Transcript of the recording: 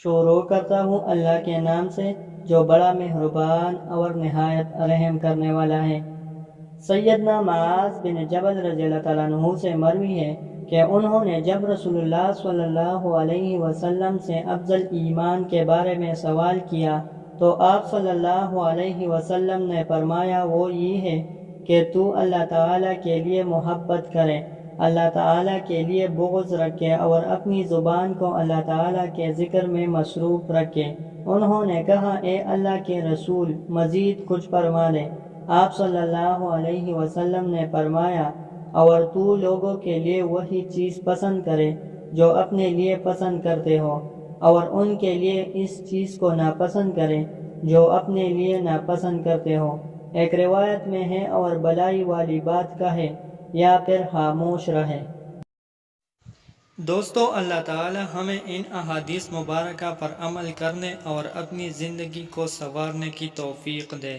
شروع کرتا ہوں اللہ کے نام سے جو بڑا مہربان اور نہایت رحم کرنے والا ہے۔ سیدنا معاذ بن جبل رضی اللہ تعالیٰ عنہ سے مروی ہے کہ انہوں نے جب رسول اللہ صلی اللہ علیہ وسلم سے افضل ایمان کے بارے میں سوال کیا تو آپ صلی اللہ علیہ وسلم نے فرمایا وہ یہ ہے کہ تو اللہ تعالیٰ کے لیے محبت کرے، اللہ تعالیٰ کے لیے بغض رکھے اور اپنی زبان کو اللہ تعالیٰ کے ذکر میں مصروف رکھے۔ انہوں نے کہا اے اللہ کے رسول مزید کچھ فرما دے۔ آپ صلی اللہ علیہ وسلم نے فرمایا اور تو لوگوں کے لیے وہی چیز پسند کرے جو اپنے لیے پسند کرتے ہو اور ان کے لیے اس چیز کو ناپسند کرے جو اپنے لیے ناپسند کرتے ہو۔ ایک روایت میں ہے اور بلائی والی بات کہے یا پھر خاموش رہے۔ دوستو، اللہ تعالی ہمیں ان احادیث مبارکہ پر عمل کرنے اور اپنی زندگی کو سنوارنے کی توفیق دے۔